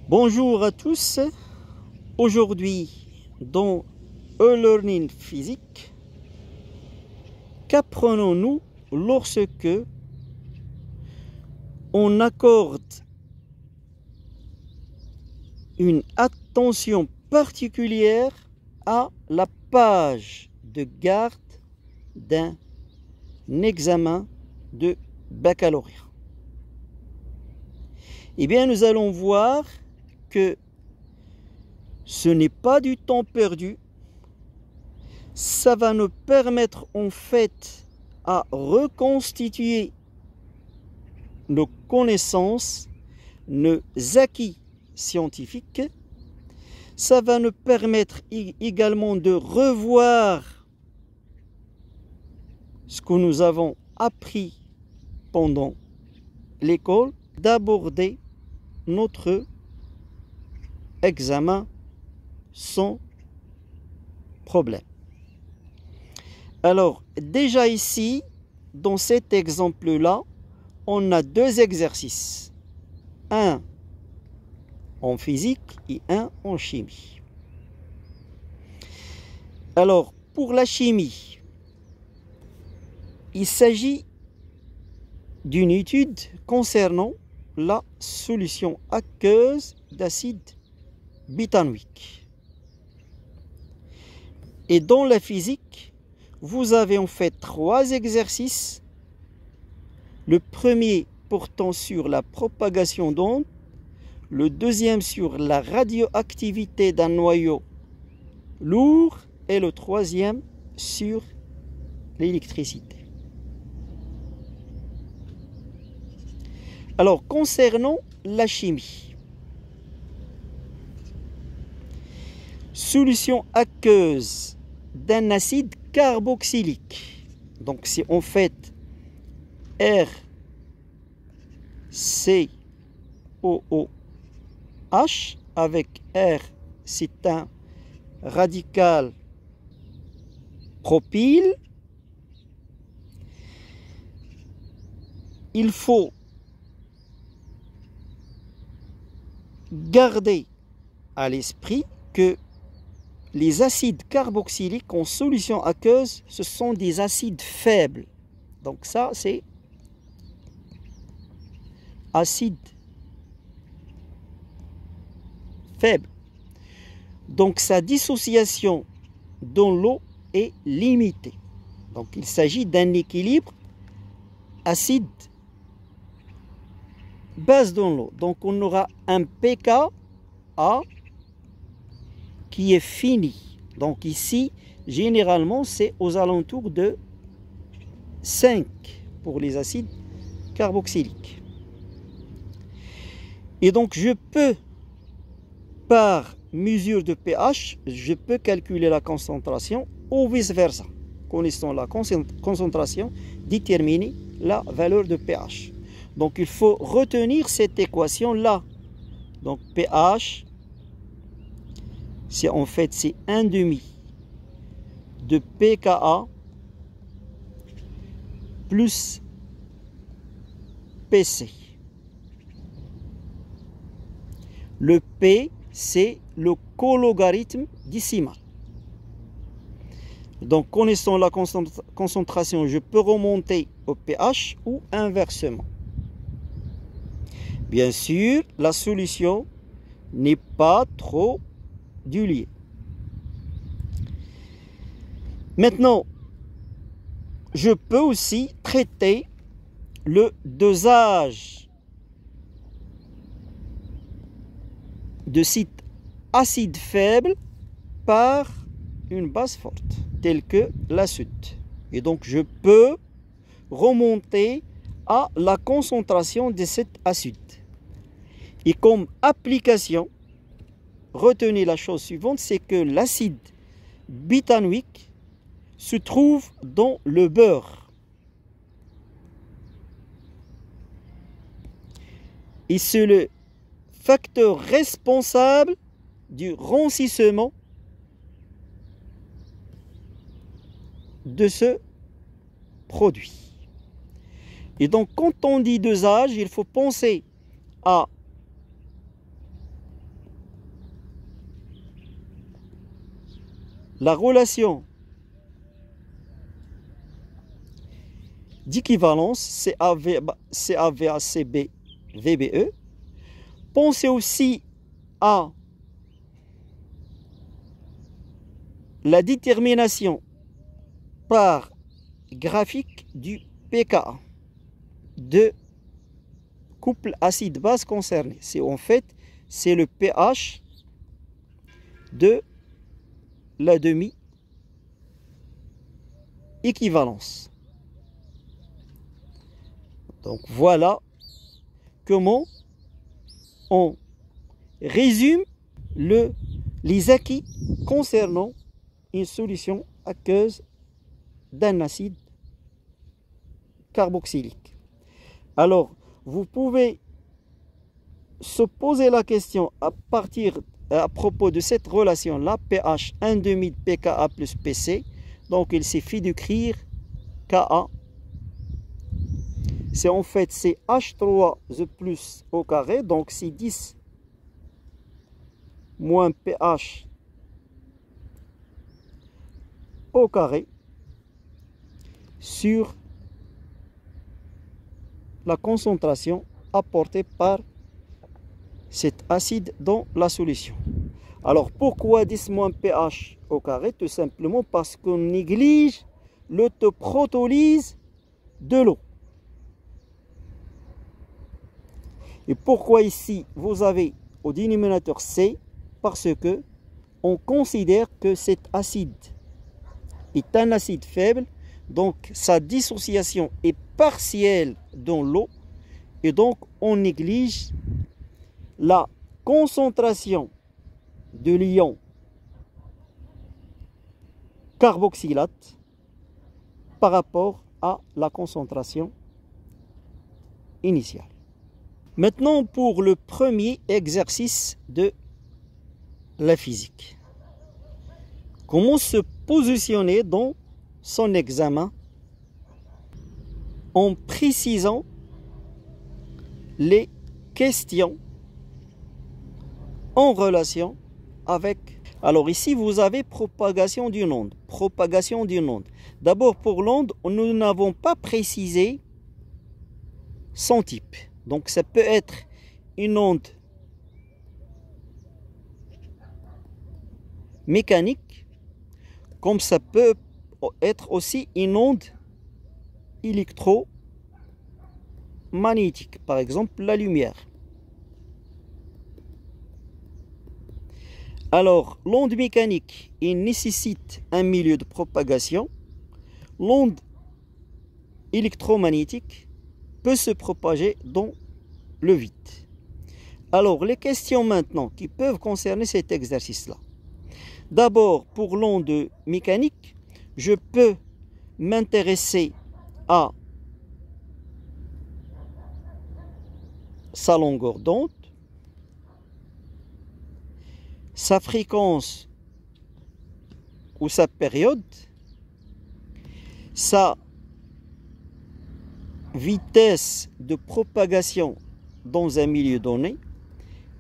Bonjour à tous. Aujourd'hui, dans e-learning physique, qu'apprenons-nous lorsque on accorde une attention particulière à la page de garde d'un examen de baccalauréat? Eh bien, nous allons voir que ce n'est pas du temps perdu. Ça va nous permettre en fait à reconstituer nos connaissances, nos acquis scientifiques. Ça va nous permettre également de revoir ce que nous avons appris pendant l'école, d'aborder notre examen sans problème. Alors, déjà ici, dans cet exemple-là, on a deux exercices. Un en physique et un en chimie. Alors, pour la chimie, il s'agit d'une étude concernant la solution aqueuse d'acide butanoïque. Et dans la physique, vous avez en fait trois exercices. Le premier portant sur la propagation d'ondes, le deuxième sur la radioactivité d'un noyau lourd et le troisième sur l'électricité. Alors, concernant la chimie, solution aqueuse d'un acide carboxylique. Donc, c'est en fait RCOOH avec R, c'est un radical propyle. Il faut garder à l'esprit que les acides carboxyliques en solution aqueuse, ce sont des acides faibles. Donc ça, c'est acide faible. Donc sa dissociation dans l'eau est limitée. Donc il s'agit d'un équilibre acide-base dans l'eau. Donc on aura un pKa qui est fini. Donc ici, généralement, c'est aux alentours de 5 pour les acides carboxyliques. Et donc, je peux, par mesure de pH, je peux calculer la concentration ou vice-versa. Connaissant la concentration, déterminer la valeur de pH. Donc, il faut retenir cette équation-là. Donc, pH, c'est en fait c'est 1/2 de pKa plus PC. Le P, c'est le cologarithme décimal. Donc, connaissant la concentration, je peux remonter au pH ou inversement. Bien sûr, la solution n'est pas trop diluée. Maintenant, je peux aussi traiter le dosage de cet acide faible par une base forte, telle que la soude. Et donc, je peux remonter à la concentration de cet acide. Et comme application, retenez la chose suivante, c'est que l'acide butanoïque se trouve dans le beurre. Et c'est le facteur responsable du rancissement de ce produit. Et donc, quand on dit dosage, il faut penser à la relation d'équivalence CAVACB VBE. Pensez aussi à la détermination par graphique du pKa de couple acide-base concerné. C'est le pH de la demi-équivalence. Donc voilà comment on résume les acquis concernant une solution aqueuse d'un acide carboxylique. Alors, vous pouvez se poser la question à propos de cette relation-là, pH 1,5 de pKa plus Pc. Donc, il suffit d'écrire Ka. C'est H3 plus au carré. Donc, c'est 10 moins pH au carré sur la concentration apportée par cet acide dans la solution. Alors pourquoi 10 moins pH au carré? Tout simplement parce qu'on néglige l'autoprotolyse de l'eau. Et pourquoi ici vous avez au dénominateur C? Parce que on considère que cet acide est un acide faible, donc sa dissociation est partielle dans l'eau, et donc on néglige la concentration de l'ion carboxylate par rapport à la concentration initiale. Maintenant pour le premier exercice de la physique. Comment se positionner dans son examen en précisant les questions en relation avec... Alors ici, vous avez propagation d'une onde. Propagation d'une onde. D'abord, pour l'onde, nous n'avons pas précisé son type. Donc, ça peut être une onde mécanique, comme ça peut être aussi une onde électromagnétique, par exemple la lumière. Alors, l'onde mécanique, il nécessite un milieu de propagation. L'onde électromagnétique peut se propager dans le vide. Alors, les questions maintenant qui peuvent concerner cet exercice-là. D'abord, pour l'onde mécanique, je peux m'intéresser à sa longueur d'onde, sa fréquence ou sa période, sa vitesse de propagation dans un milieu donné,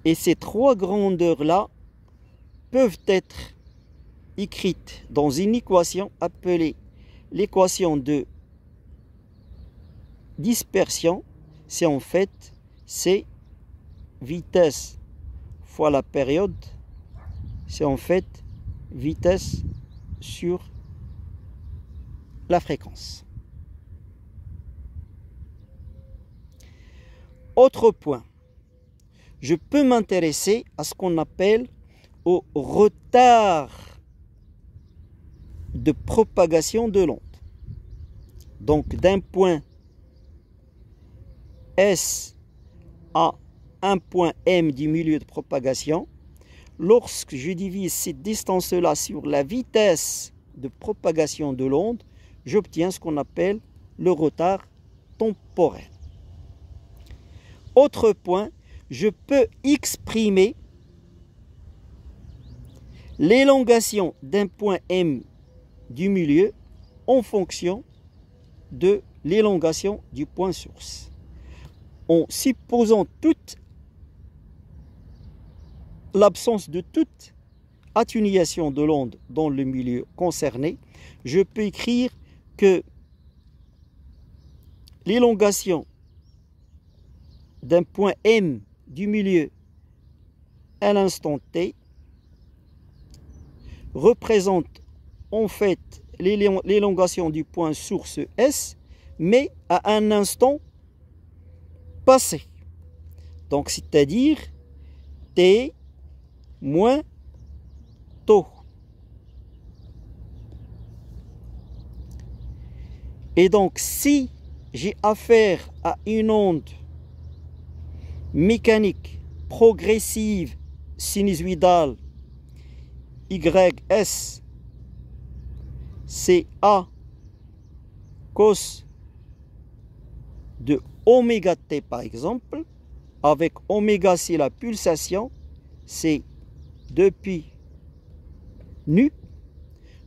et ces trois grandeurs-là peuvent être écrites dans une équation appelée l'équation de dispersion. C'est vitesse fois la période, c'est en fait vitesse sur la fréquence. Autre point, je peux m'intéresser à ce qu'on appelle au retard de propagation de l'onde. Donc d'un point S à un point M du milieu de propagation, lorsque je divise cette distance-là sur la vitesse de propagation de l'onde, j'obtiens ce qu'on appelle le retard temporel. Autre point, je peux exprimer l'élongation d'un point M du milieu en fonction de l'élongation du point source, en supposant l'absence de toute atténuation de l'onde dans le milieu concerné, je peux écrire que l'élongation d'un point M du milieu à l'instant T représente en fait l'élongation du point source S, mais à un instant passé. Donc, c'est-à-dire T moins tau. Et donc, si j'ai affaire à une onde mécanique progressive sinusoïdale YS, c'est A cos de oméga t par exemple, avec oméga c'est la pulsation, c'est 2π nu.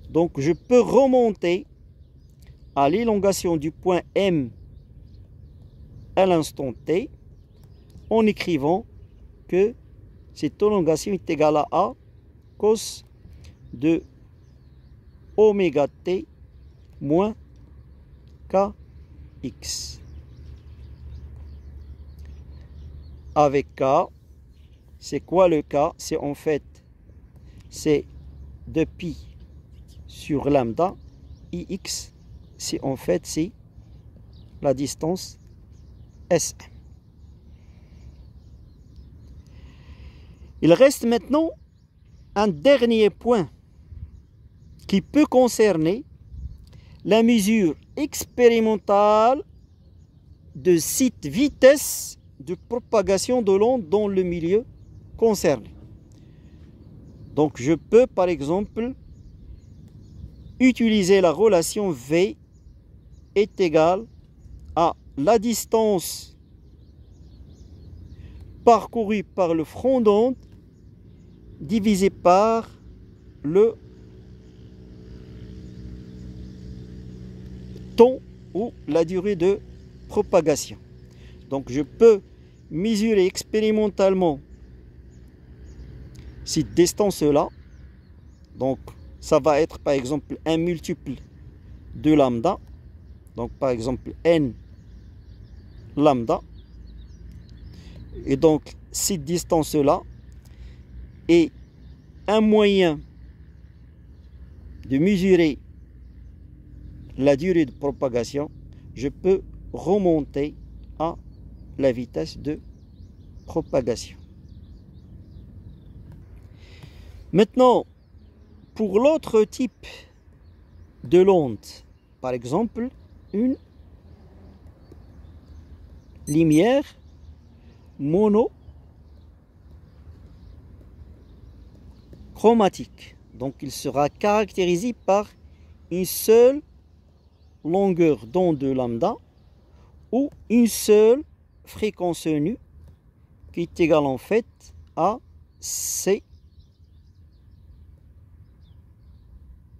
Donc je peux remonter à l'élongation du point M à l'instant t en écrivant que cette élongation est égale à A cos de oméga t moins kx. Avec k, c'est quoi le k? C'est en fait, c'est 2π sur lambda, ix, c'est en fait, c'est la distance S1. Il reste maintenant un dernier point qui peut concerner la mesure expérimentale de cette vitesse de propagation de l'onde dans le milieu concerné. Donc je peux par exemple utiliser la relation V est égale à la distance parcourue par le front d'onde divisé par le temps ou la durée de propagation. Donc je peux mesurer expérimentalement cette distance-là. Donc ça va être par exemple un multiple de lambda. Donc par exemple n lambda. Et donc cette distance-là est un moyen de mesurer la durée de propagation. Je peux remonter à la vitesse de propagation. Maintenant, pour l'autre type de l'onde, par exemple, une lumière monochromatique. Donc, il sera caractérisé par une seule longueur d'onde lambda ou une seule fréquence nue qui est égale en fait à C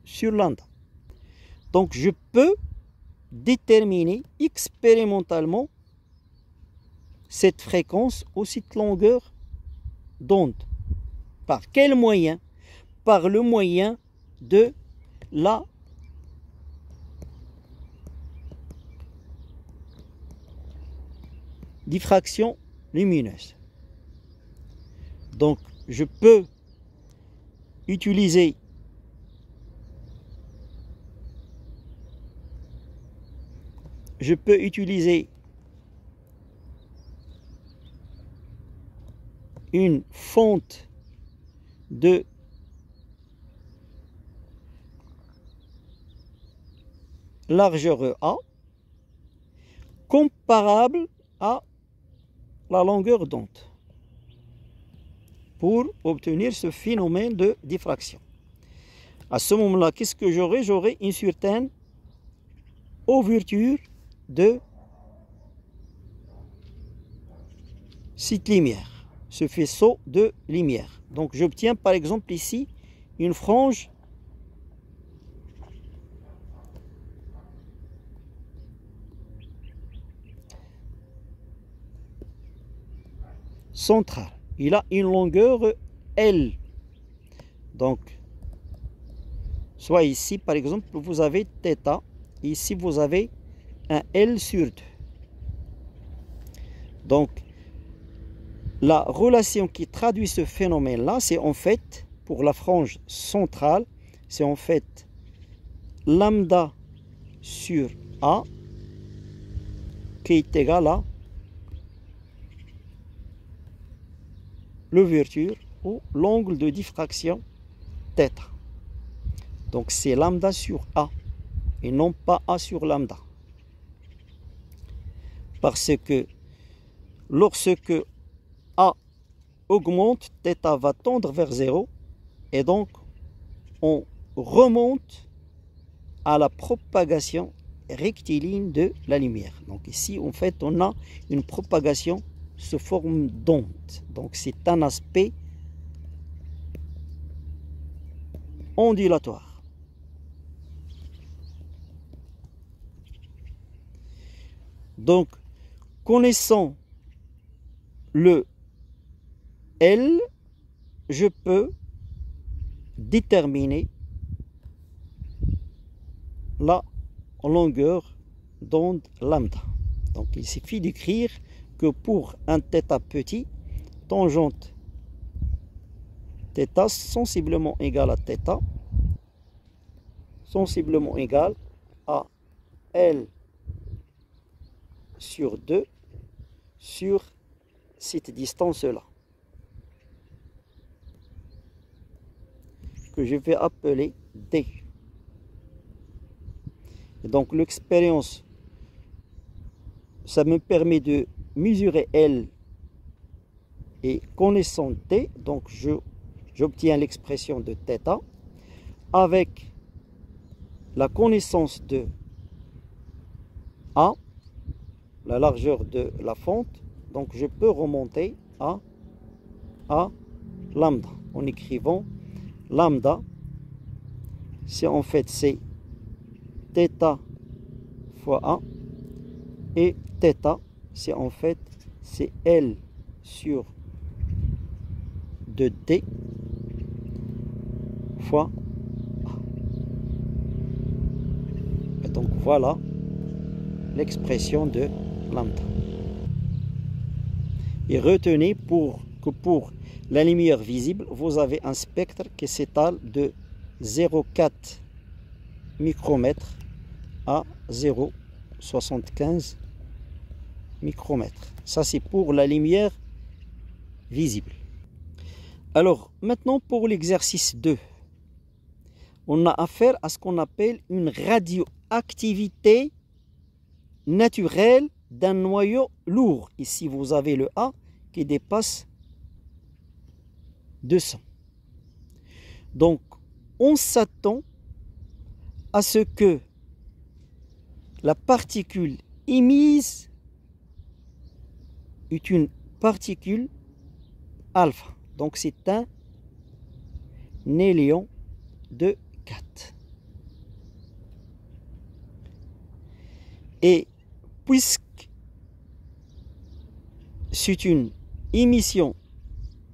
sur lambda. Donc je peux déterminer expérimentalement cette fréquence ou cette longueur d'onde. Par quel moyen? Par le moyen de la diffraction lumineuse. Donc je peux utiliser une fente de largeur A comparable à la longueur d'onde pour obtenir ce phénomène de diffraction. À ce moment-là, qu'est-ce que j'aurai? J'aurai une certaine ouverture de cette lumière, ce faisceau de lumière. Donc j'obtiens par exemple ici une frange centrale. Il a une longueur L. Donc, soit ici, par exemple, vous avez θ. Ici, vous avez un L sur 2. Donc, la relation qui traduit ce phénomène-là, c'est en fait, pour la frange centrale, c'est en fait lambda sur A qui est égal à l'ouverture ou l'angle de diffraction θ. Donc c'est lambda sur A et non pas A sur lambda. Parce que lorsque A augmente, θ va tendre vers 0 et donc on remonte à la propagation rectiligne de la lumière. Donc ici, en fait, on a une propagation sous forme d'onde. Donc c'est un aspect ondulatoire. Donc, connaissant le L, je peux déterminer la longueur d'onde lambda. Donc il suffit d'écrire que pour un θ petit, tangente θ sensiblement égale à θ, sensiblement égale à L sur 2 sur cette distance-là, que je vais appeler D. Et donc l'expérience, ça me permet de mesurer L et connaissant T, donc j'obtiens l'expression de θ avec la connaissance de A, la largeur de la fente. Donc je peux remonter à lambda en écrivant lambda, c'est en fait c'est θ fois A, et θ c'est en fait c'est L sur 2D fois A. Et donc voilà l'expression de lambda. Et retenez que pour la lumière visible, vous avez un spectre qui s'étale de 0,4 micromètres à 0,75 micromètres. Ça, c'est pour la lumière visible. Alors, maintenant pour l'exercice 2, on a affaire à ce qu'on appelle une radioactivité naturelle d'un noyau lourd. Ici, vous avez le A qui dépasse 200. Donc, on s'attend à ce que la particule émise est une particule alpha. Donc, c'est un éléon de 4. Et puisque c'est une émission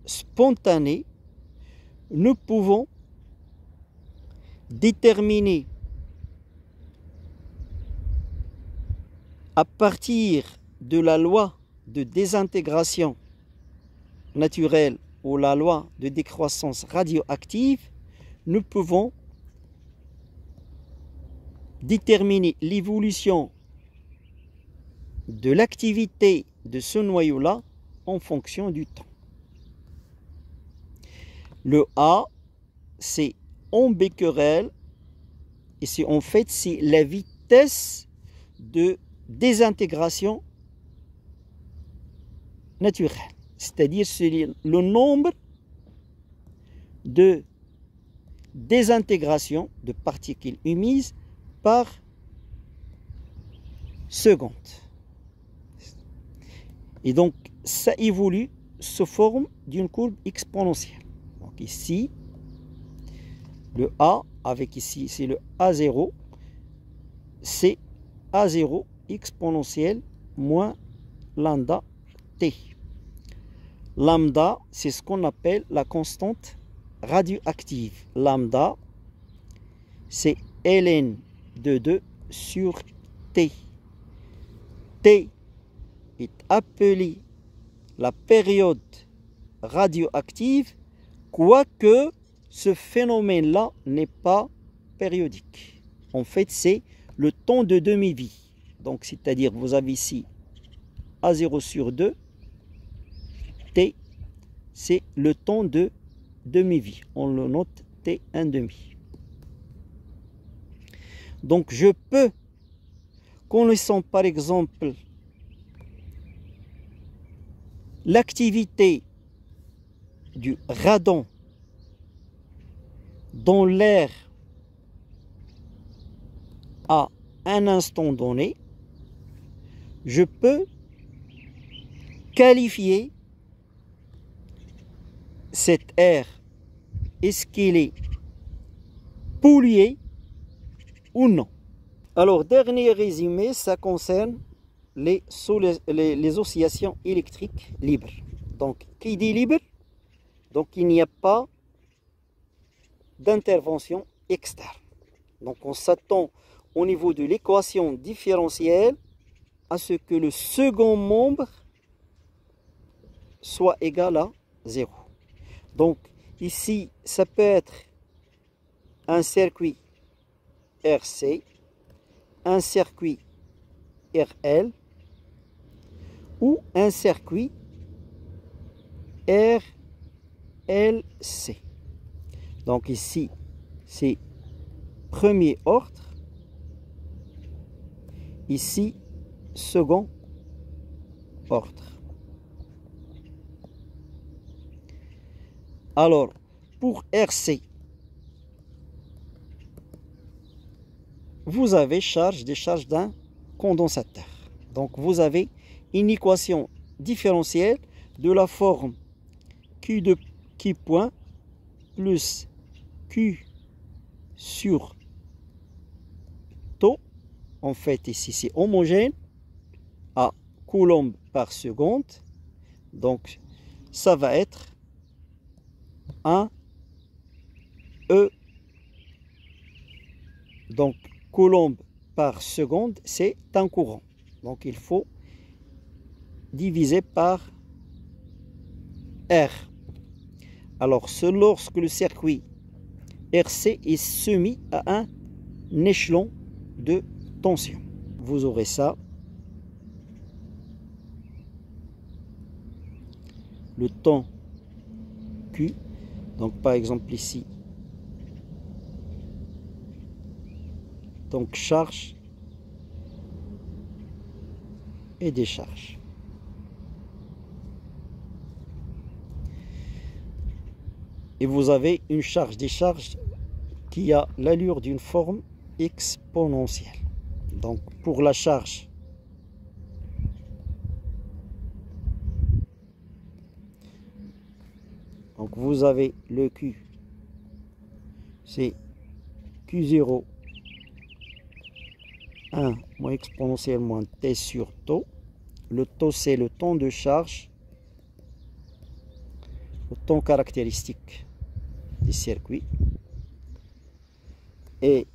spontanée, nous pouvons déterminer à partir de la loi de désintégration naturelle ou la loi de décroissance radioactive, nous pouvons déterminer l'évolution de l'activité de ce noyau-là en fonction du temps. Le A, c'est en becquerel, et c'est en fait c'est la vitesse de désintégration naturelle, c'est-à-dire c'est le nombre de désintégration de particules émises par seconde. Et donc ça évolue sous forme d'une courbe exponentielle. Donc ici, le A avec ici, c'est le A0, c'est A0 exponentielle moins lambda T. Lambda, c'est ce qu'on appelle la constante radioactive lambda, c'est ln de 2 sur T. T est appelé la période radioactive, quoique ce phénomène-là n'est pas périodique. En fait, c'est le temps de demi-vie. Donc, c'est-à-dire, vous avez ici A0 sur 2, T, c'est le temps de demi-vie. On le note T1 demi. Donc, je peux, connaissant par exemple l'activité du radon dans l'air à un instant donné, je peux qualifier cet air, est-ce qu'il est pollué ou non. Alors, dernier résumé, ça concerne les oscillations électriques libres. Donc, qui dit libre? Donc, il n'y a pas d'intervention externe. Donc, on s'attend au niveau de l'équation différentielle à ce que le second membre soit égal à 0. Donc, ici, ça peut être un circuit RC, un circuit RL ou un circuit RLC. Donc ici, c'est premier ordre. Ici, second ordre. Alors, pour RC, vous avez des charges d'un condensateur. Donc, vous avez une équation différentielle de la forme Q de Q point plus Q sur taux. En fait, ici, c'est homogène à coulomb par seconde. Donc, ça va être un E. Donc, coulomb par seconde, c'est un courant. Donc, il faut diviser par R. Alors, c'est lorsque le circuit RC est soumis à un échelon de tension. Vous aurez ça. Le temps Q. Donc, par exemple, ici. Donc, charge et décharge. Et vous avez une charge-décharge qui a l'allure d'une forme exponentielle. Donc, pour la charge, donc vous avez le Q, c'est Q0, 1 moins exponentielle moins T sur taux. Le taux, c'est le temps de charge, le temps caractéristique des circuits. Et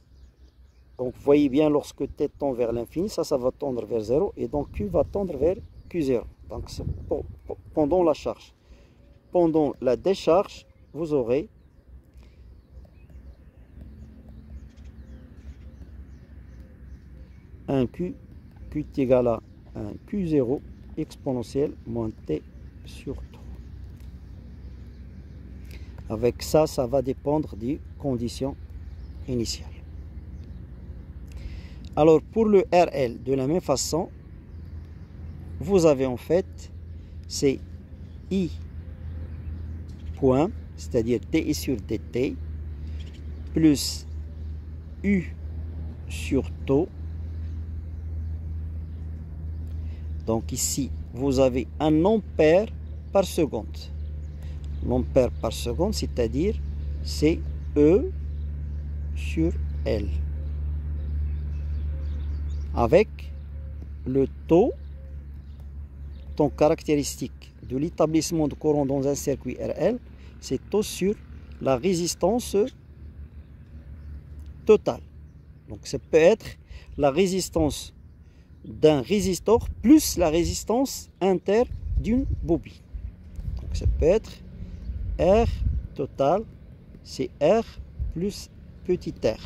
donc, vous voyez bien, lorsque T tend vers l'infini, ça va tendre vers 0. Et donc, Q va tendre vers Q0. Donc, c'est pendant la charge. Pendant la décharge, vous aurez un Q est égal à un Q0 exponentielle moins T sur taux. Avec ça, ça va dépendre des conditions initiales. Alors, pour le RL, de la même façon, vous avez en fait, c'est I point, c'est-à-dire T sur dt, plus U sur taux. Donc ici, vous avez un ampère par seconde. L'ampère par seconde, c'est-à-dire, c'est E sur L. Avec le taux caractéristique de l'établissement de courant dans un circuit RL, c'est taux sur la résistance totale. Donc ça peut être la résistance d'un résistor plus la résistance inter d'une bobine. Donc ça peut être R total, c'est R plus petit r.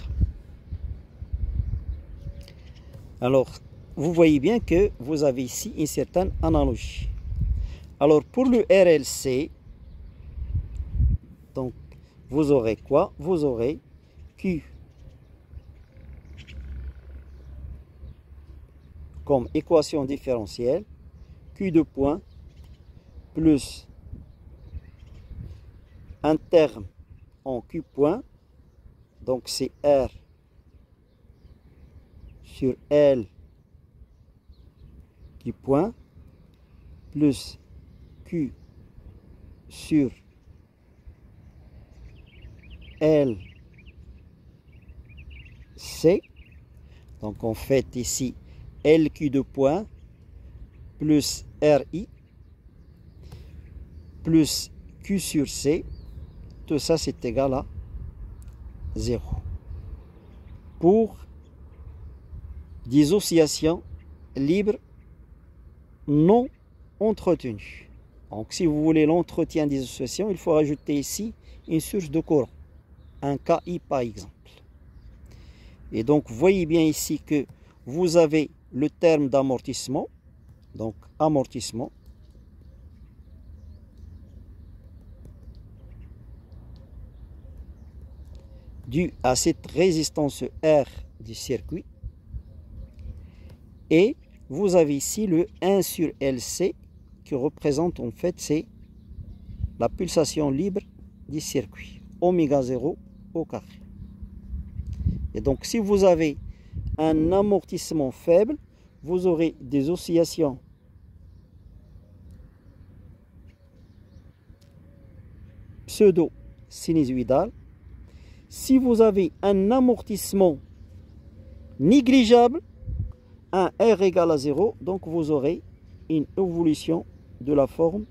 Alors, vous voyez bien que vous avez ici une certaine analogie. Alors, pour le RLC, donc, vous aurez quoi? Vous aurez Q comme équation différentielle, Q de point plus un terme en Q point, donc c'est R sur L Q point plus Q sur L C. Donc on fait ici LQ de point plus RI plus Q sur C. Tout ça c'est égal à 0. Pour des oscillations libres non entretenues. Donc si vous voulez l'entretien des oscillations, il faut rajouter ici une source de courant, un KI par exemple. Et donc vous voyez bien ici que vous avez le terme d'amortissement, donc amortissement, dû à cette résistance R du circuit. Et vous avez ici le 1 sur LC qui représente en fait c'est la pulsation libre du circuit, oméga 0 au carré. Et donc si vous avez un amortissement faible, vous aurez des oscillations pseudo-sinusoïdales. Si vous avez un amortissement négligeable, un R égale à 0, donc vous aurez une évolution de la forme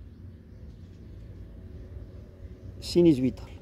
sinusoïdale.